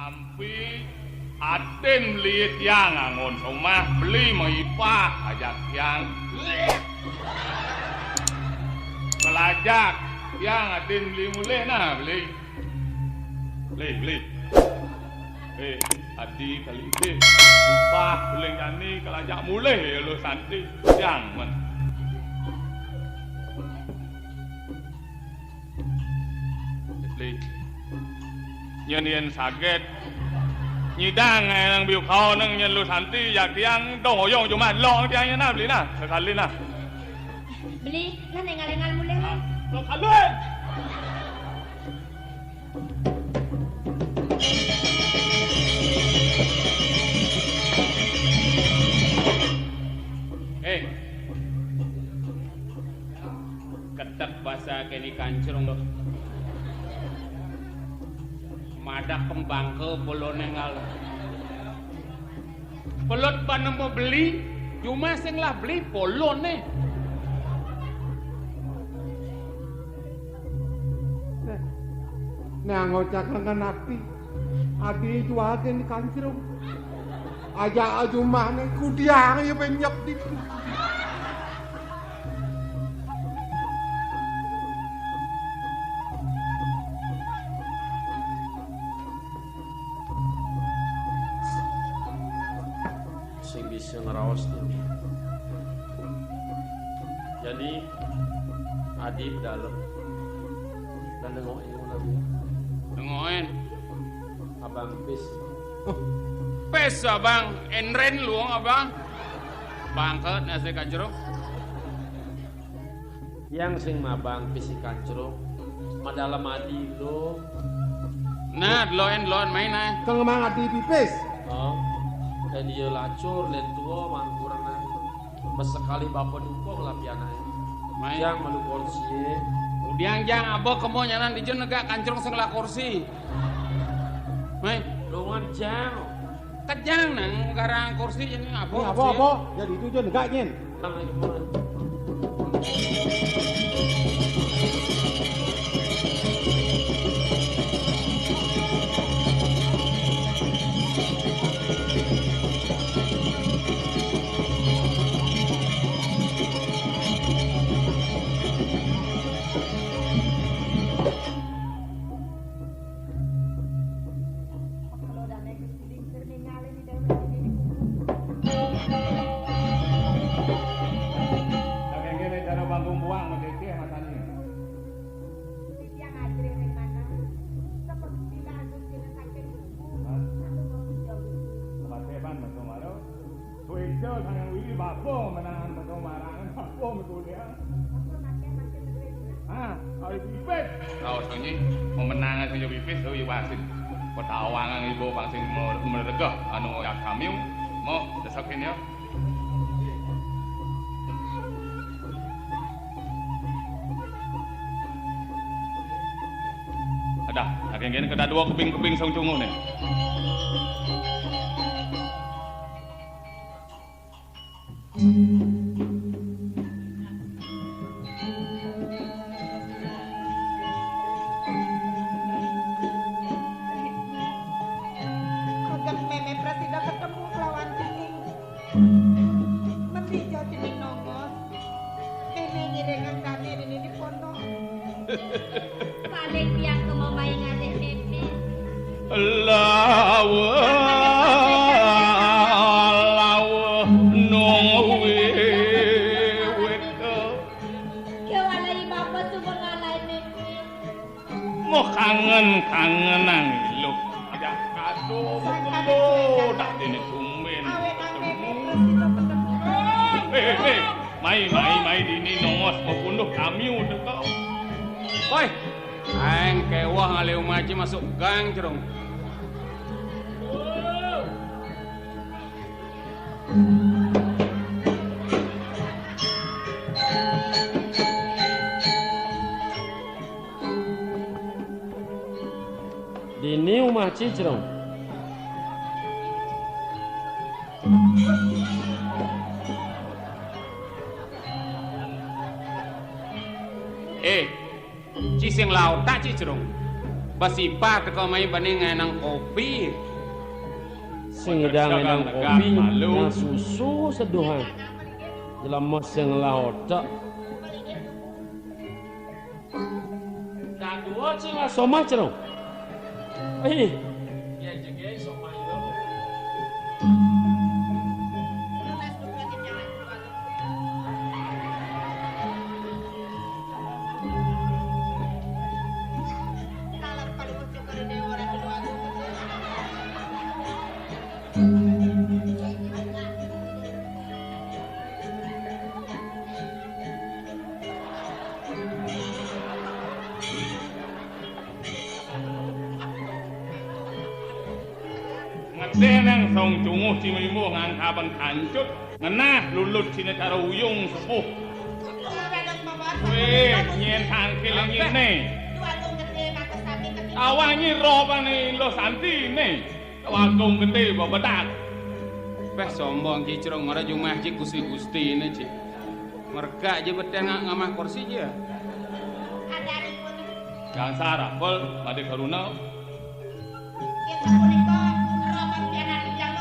Ampi Aden lihat yang ngangon rumah beli mengipah ajak yang pelajak yang Aden beli mulai nah beli adi kali ini ipah beli jani kelajak mulai lo santi yang men beli nyen sakit nyidang nang biu kau nang nyen lu santi yak tiang doyong cuma long tiangnya na beli na sekali na beli lah nengal-nengal mulai lah lo kalun ketek bahasa kini kancrung lo madak pembangke belum nengal pelot pan mau beli cuma sing lah beli polon nih nah ngocak lengan api adi jualkan di kancrung aja ajumah nih kudiang ya penyep di bisa ngerawas tuh. Jadi Adib dalam dan dengokin lagi. Dengokin abang pis. Pes abang enren luang abang. Bangket nasi kancrung. Yang sing mabang pis ikan ceruk. Madalam Adib lo. Nah, loen main aja. Kang mang Adib pipis. Oh. Dan dia lacur dan tua mangkuran mesekali bapak dukung lah piana yang malu kursi udiang jang abo kemo nyanan di jen negak kancrung senglah kursi main lungan jang kejang nang garang kursi ini abo jadi itu jen negak nyen ibu pangsing meregah anu yak kami mau desakin ya ada gini kada dua keping sang cungu nih paling tiang mau main ngadeh Pepe lawa nong wewet kewalai bapak tuh mengalai Pepe mau kangen lu ada kado dak ini tumben mai dini nongos mau punduh kami udah kau woi aing kewah ngaleu maci masuk gang cerong dini umah cicrong cising laut tak cicerung Basipa teko mai bani nganang kopi. Sing nang kopi nang susu seduhan. Jelema sing laotak. Kadua sing somah cerong. Ya jege somah yo. Nang song cunguh cimimu ngang kaban kancut ngenah lulut sini cara uyung sepuh weh nyen tangkil nyene awalnya roba nih lo santi nih wakong gede babadak Beh sombong Ci Cerong ngora jumah Ci gusti-gusti ini Ci merga aja beten ngamah kursi aja jangan sarap bol pada karuna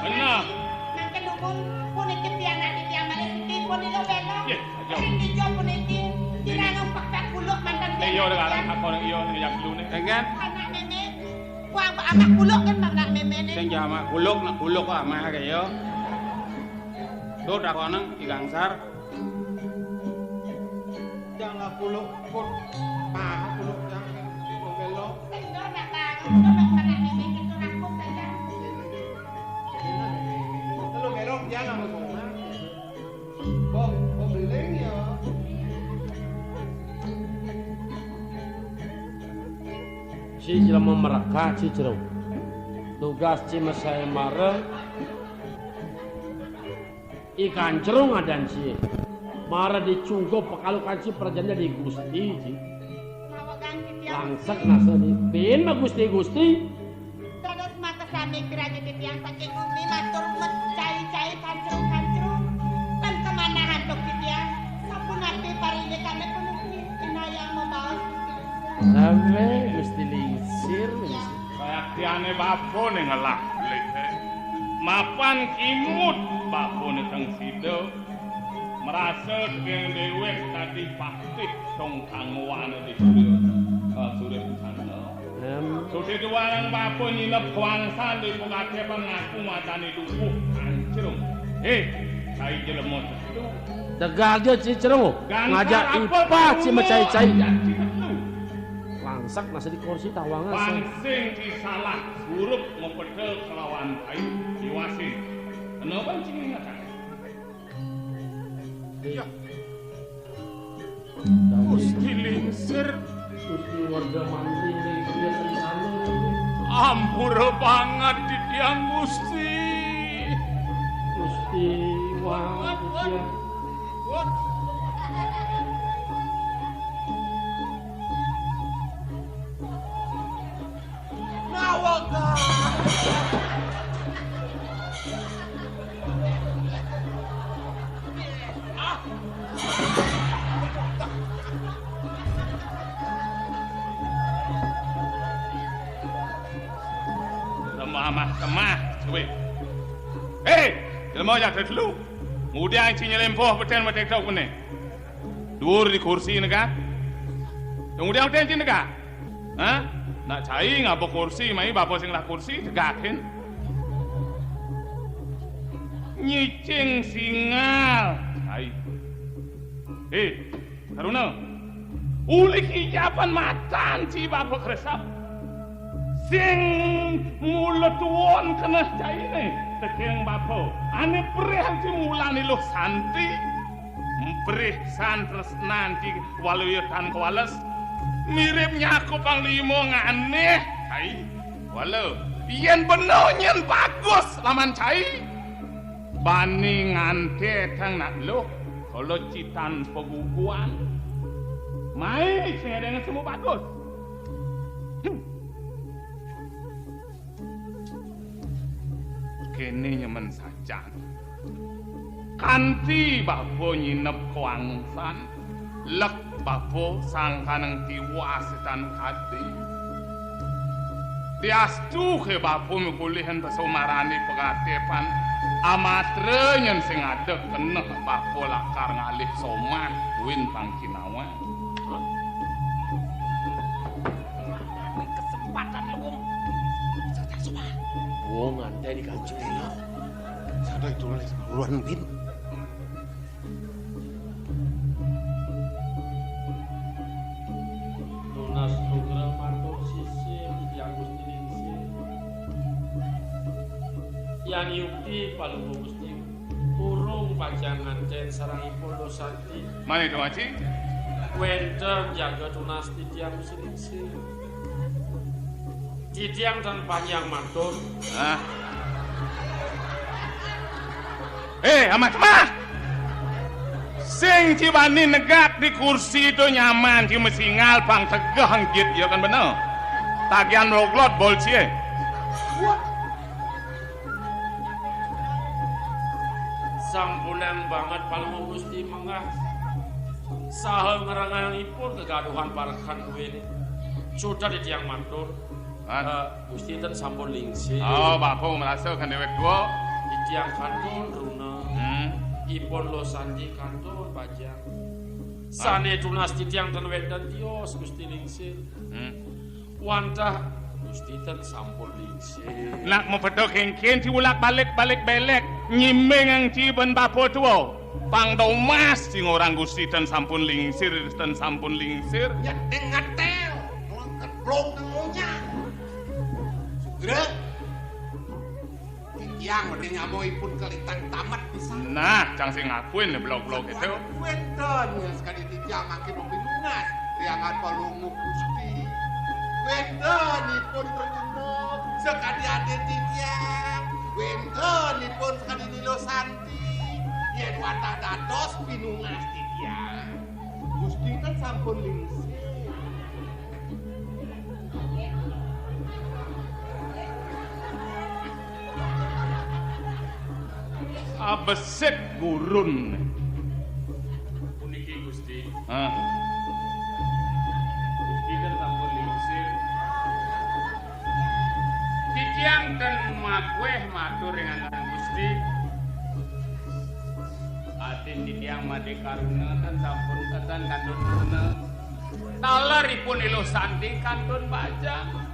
benar iyo dengan aku orang iyo yang dulu nih kan Wang amak kuluk kan bang memene sing jama kuluk nak kuluk amah kaya do dak nang igangsar Jangan kuluk pun mah kuluk yang belok. Kalau belok jangan ngomong. Bom beli ya. Si jelema mereka Ci Cerong. Tugas Ci Masai Mare ikan cerung adan si Mara dicunggo pekalukan si perjannya di Gusti Ci langsek nasa di pin mah Gusti terus mata sami kiraja titiang saking umi matur mencai-cai kancrung-kancrung kan kemana hantuk titiang sampun nanti parine kami penuhi inayang membalas sampai Gusti lingsir kayak tiane bapo nih ngelak mapan kimut bapo nih kang sido merasa dengan dewek tadi pasti tongkang wana di sudah sana. Sudah dua orang bapo nyinap kuangsan di pengate pengaku matani dukuh hancurung. Saya jelemot itu. tegal dia Ci Cerong ngajak ipa Ci macai-cai langsak nasa di kursi tawangan pansing di salah huruf ngepedel kelawan kayu diwasi. Kenapa cing ingatkan? iya Gusti lingsir Gusti warga mandri dia di sana ampur banget di tiang Gusti. Gusti wah Gusti Kemah, cuy. Jelma jak terlalu. Kemudian cinya lempoh beten beten kau kene. Dur di kursi nega. Kemudian beten cinya nega. Hah? Nak cai ngapa kursi, mai bapa sing lah kursi tegakin. Nyicing singal. Cai. Karuna. Uli hijaban matan ci bapa kresap. Sing mulut tuon kena cai ni tekeng bapo ane perih si mulani lo santi perih santres nanti waluyutan kualas miripnya aku panglimo ngane cai walau yen bener nyen bagus laman cai bani ngante tang nak lo kalau citan peguguan mai sing dengan semua bagus. Kene nyemen sajan kanti bapo nyinep kuangsan lek bapo sangkaneng tiwasitan kati Diastu ke bapo mikulihan pesumarani pengatepan amatre nyen sing adek kena bapo lakar ngalih somah win pangkinawan. Kesempatan wong. Wong ante di Kanjeng Lila. Sada itu lagi keluaran bin. Tunas nugra matur sisi yang Gusti Lingsir. Yang yukti palu Gusti urung pajangan den sarangipun Losanti. Mana itu Maci? Wenten jaga tunas titiang Gusti Lingsir. Titiang dan panjang matur. Hah? Amat mah. Sing cibani negak di kursi itu nyaman ci mesingal bang tegah anggit ya kan bener. Tagihan roglot bolcie. Sampunan banget palu Gusti mangga. Saha ngeranganipun kegaduhan parakan kuwi. Sudah titiang matur. Gusti ten sampun lingsir. Oh, bapak merasa kan dewek dua. Titiang kantor runa. Ipon Losanti kantor pajak. Sane tunas titiang ten wedan tios Gusti lingsir. Wantah Gusti ten sampun lingsir. Nak mempedok kengken ci ulak balik belek nyimeng ang ciben bapo tuo. Pang dau mas sing orang Gusti ten sampun lingsir. Ya dengatel, ngangkat blok nengonya. Sugre. Yang mending amoipun kelitan tamat bisa. Nah, cang sing ngakuin blok-blok itu. Wedon ya sekali titiang makin mobil lunas. Riangan palungu Gusti. Wedonipun terunduk sekali ade titiang. Wedonipun sekali di Losanti. Yen wadah dados pinungas titiang. Gusti kan sampun lingsir. Abesek gurun. Puniki Gusti. Hah. Gusti kan sampun lingsir. Titiang ten makweh matur dengan Gusti. Atin titiang made karuna kan sampun ketan kantun karuna. Taleripun Losanti kantun pajang.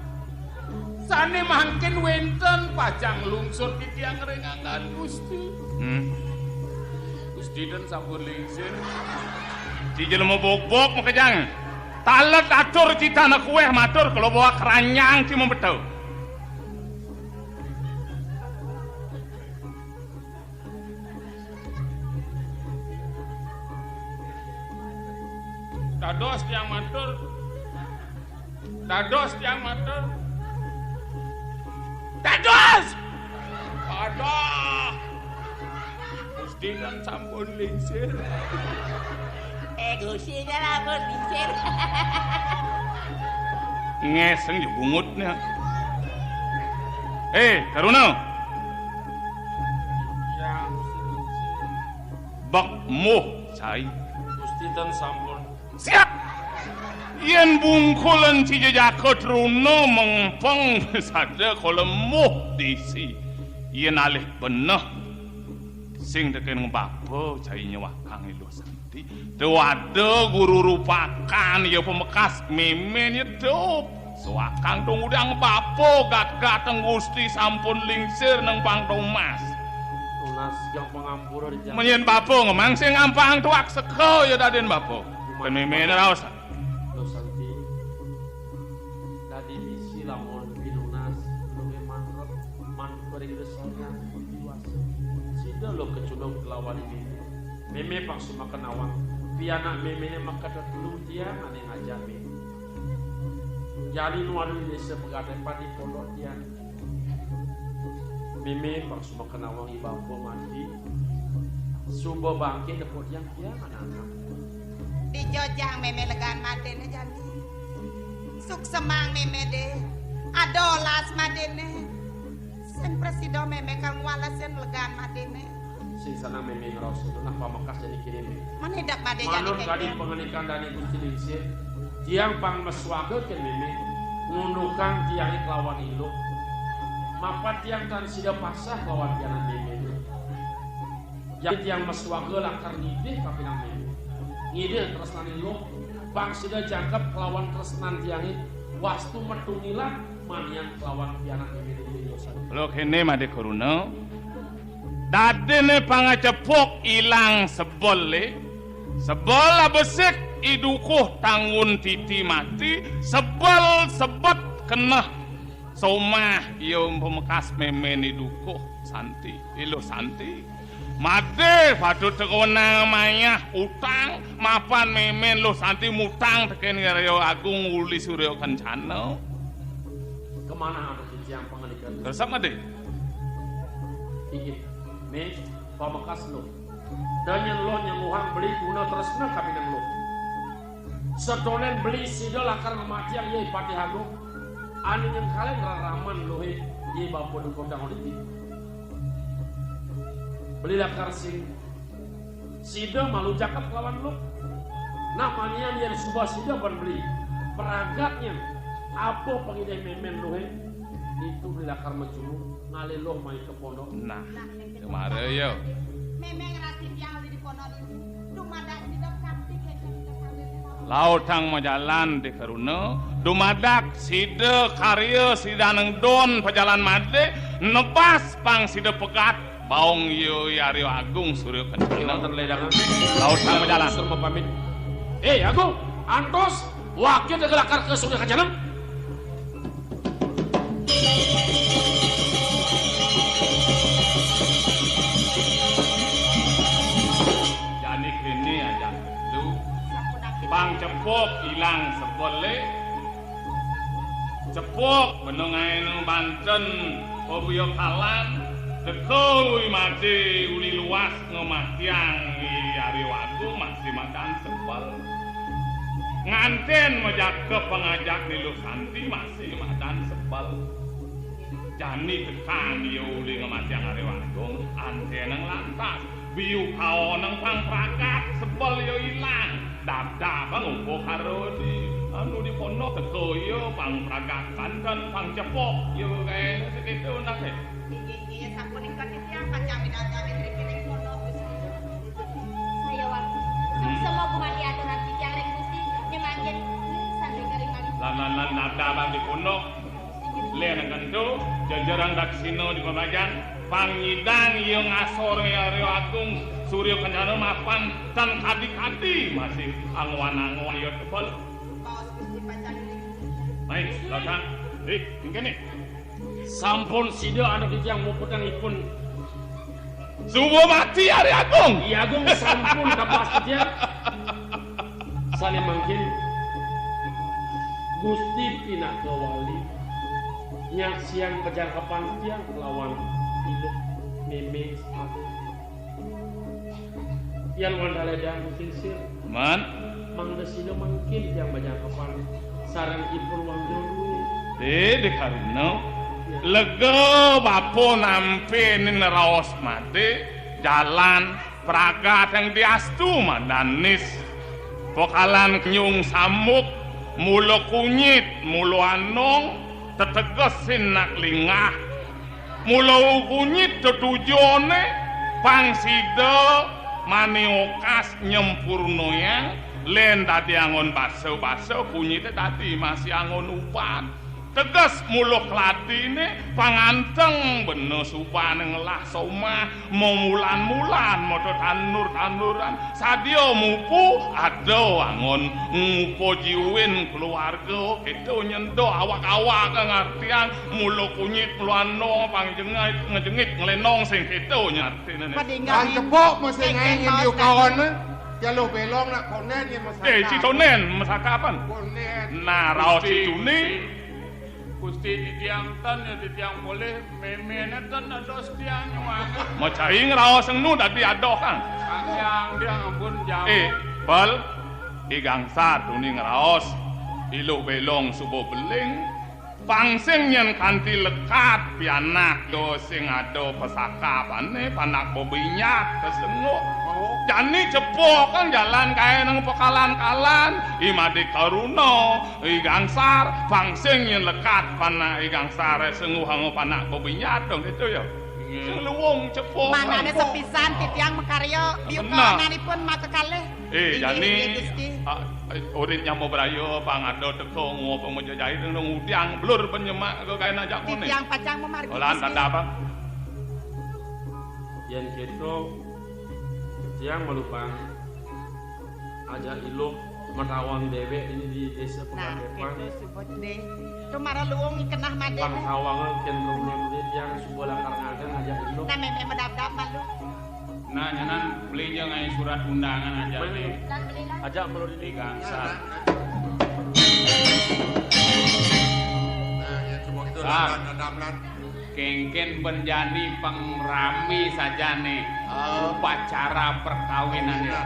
Sane mangkin wenten pajang lungsur titiang rengangan Gusti. Gusti dan sampun lingsir. Ci jelema bok-bok mau kejang. Talet atur ci tanah kueh matur kalau bawa keranyang ci membetau. Dados tiang matur. Dados tiang matur. Dados! Aduh! Gusti kan sampun lingsir. Gusti kan sampun lingsir. Ngeseng juga bungutnya. Karuna. Yang Gusti lingsir. Bak muh cai. Gusti kan sampun. Siap. Yen bungkulan ci jajakot runo mengpeng sada kolemuh disi. Yen alih beneh sing teken ngbapo cai nyawah Kang Losanti. Dewade guru rupakan ya pemekas memen hidup. Soakang dong udang bapo gat-gateng Gusti sampun lingsir nang Bang Domas. Tunas yang pengampura di jalan. Menyen bapo ngemang sing ngampang tuak seko ya daden bapo. Pen memen raos. Losanti. Tadi bisi lamun pinunas luwe manrot man bering resina diwasa. Sida lo keculung kelawan ini. Meme pak sumakan awang. Pianak memene makadat belum dia ane ngajami. Jali nuadu desa pegadai padi pondok dia. Meme pak sumakan awang ibampo mandi. Sumbo bangkit depot yang dia anak-anak. Di Jojang meme legan madene jani. Suk semang meme de. Adolas madene. Sen presido meme kang walasen legan madene. Sing sana meme ngeros itu nak pamakas jadi kirim. Manedak made jani Manur kadi kene. pengenikan dari Gusti Lingsir. Jiang pang meswakeun meme. ngundukan tiang kelawan iluk mapan tiang tan sida pasah kelawan pianan meme jadi tiang meswaga lakar ngidih kapinang meme ngidih tresnan iluk bang sida jangkep kelawan tresnan tiangin wastu metungilah manian kelawan pianan meme di yosan lo kene made koruna dadene pangacepok ilang sebole sebel besek idukuh tangun titi mati sebel sebet kena somah iyo pemekas memen idukuh santi ilo santi made patut tekona mayah utang mapan memen lo santi mutang teken Ryo Agung uli Suryo Kencana kemana ada yang pengalikan terus apa deh ingin me pemekas lo dan yang lo nyemuhan beli guna terusna kapinang lo sedonen beli sida lakar ngematiang ye pati hagung anu yang kalian raraman lo ye bambu di kodang oleh beli lakar sing sida malu cakap lawan lo namanya yang subah sida ban beli peragatnya apa pengidai memen lo ye itu beli lakar menculu ngalih lo main ke pondok nah kemarin yo memang ratin yang di pondok ini dumadak tidak sakti lautang majalan di karuna dumadak sida karya sida nang don pejalan made nebas pang sida pegat baung yo Ryo Agung Suryo Kencana lautang majalan suruh pamit Agung antos wakil degelakar ke Suryo Kencana bang cepok ilang sebole cepok benongain Banten Pobuyo Kalan dekoi mati uli luas ngomah tiang Ryo Agung masih makan sebel nganten menjaga pengajak nilu santi masih makan sebel jani tekan yo uli ngomah tiang Ryo Agung anten nang lantas biu kau nang pang prakat sebel yo ilang dada bang umpo karo di anu di pondok teko yo pang pragat Banten pang cepok yo kae segitu nak iya sampun ikan itu kacami dagami trikiring pondok Saya waktu semua kumandi aturan yang rek gusti nyemanjen sampai kering kali lan nada bang di pondok le nang kanto jajaran daksino di pembajan pangidang yo ngasor Ryo Agung Suryo Kencana mapan dan adik-adik masih angwan-angwan yo tebal. bawas gusti pancalili Baik, lautang. Ingkene. sampun sida anak yang muputangipun Subuh mati Ryo Agung. Iya Agung sampun kapasnya sale mangkin Gusti Pinaka Wali nyaksian kejangkapan tiang lawan hidup meme sepatu yang wandaledang singsir Man, mangda sida mangkin yang kejangkapan sarang ipun wangjol de karino lega bapo nampe nin raos mate jalan pragat yang diastu madanis pokalan nyung samuk mulo kunyit mulo anong tetegesin nak lingah mulo kunyit tetujone pangsida mani okas nyempurno yang len tadi angon baso-baso kunyite tadi masih angon upan tegas mulo kladine panganteng bener supane ngelah somah mau mulan-mulan moto tanur-tanuran sadio mupu ado angon ngupo jiwin keluarga itu nyendo awak-awak ngartian mulo kunyit luano pangjengait ngejengit ngelenong sing itu nyartine Bang cepok mesti ngain yang kawan ya lo belong nak konen ya masaka si tonen masaka kapan konen nah raos itu nih Gusti titiang tan ya titiang boleh memene tan ada setiang nyuang mau cari raos nu tadi ada kan yang dia ampun jam bal igang satu nih ngeraos ilu belong subuh beling pangsing yen kanthi lekat pianak do sing ado pesakapane panak bobinyat kesenguk jani cepok kan jalan kae nang pekalan-kalan imade karuna igangsar pangsing yen lekat panak igangsar senguh hang panak bobinyat dong gitu ya sing luwung cepok Mangane sepisan titiang mekaryo biukananipun maka kalih. Jani uritnya mau berayo pangado teko ngopo menjajai nang udiang blur penyemak ke kain ajak mone. Titiang pacang memargi. Olan tanda apa? Yen gitu tiang melupang aja iluh merawang dewe ini di desa Nah, Pengadepan. itu sebut deh. Tumara luung ikenah made. Panghawangan ken rumlun tiang subola karangagan aja iluh. Nah, meme medap-dap malu. Nah, nyanan beli jeung aya surat undangan aja nih. Lan belilah. Aja melur ini Gangsar. Nah, ya cuma itu Sar. dadamlan. Kengken penjani pengrami saja nih. Oh. Upacara perkawinan ya.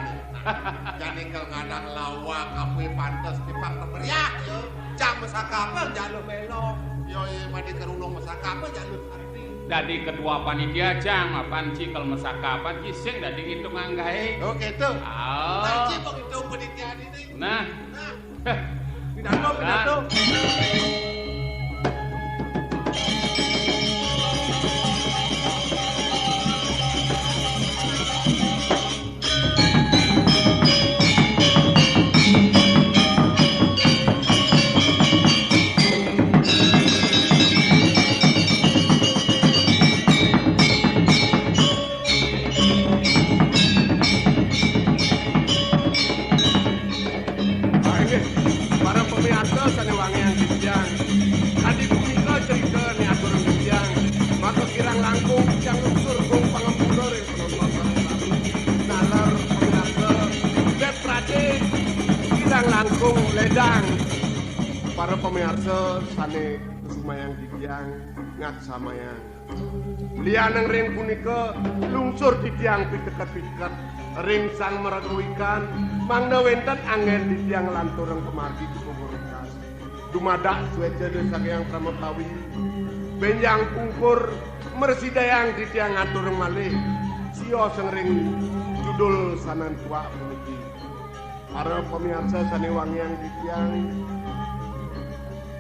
Jadi kalau ngadang lawak apa pantas di pang pemberiak yo. Jam masakapa jalur belok. Yo mandi kerunung masakapa jalur arti. Dadi ketua panitia jang apaan cikel mesakapan cising dadi itu nganggae. Oh gitu. Oh. Nanti begitu penitia ini. Nah, Nah. Pidato, pidato. Para pemirsa sanewangi yang dijang. Tadi punika cerita ni aturan dijang. Maka kirang langkung yang unsur kong pangempura yang penonton nalar pemirsa. Bet praje kirang langkung ledang. Para pemirsa sane sumayang dijang ngat samayang. Lianang ring punika lungsur dijang pitekat-pitekat ring sang meraguikan mangda wenten angin di tiang lanturang pemargi di pengurikas dumadak suece desa yang pramatawi benjang pungkur mersidayang di tiang aturang malih sio sengring judul sanan tua puniki para pemirsa sanewangi yang di tiang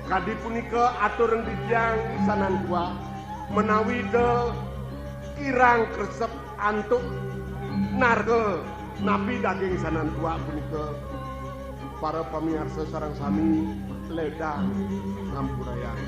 kadi punika aturang di tiang sanan tua menawi de kirang kresep antuk narge napi daging sanan tua punika para pemirsa sareng sami ledang ngampurayan.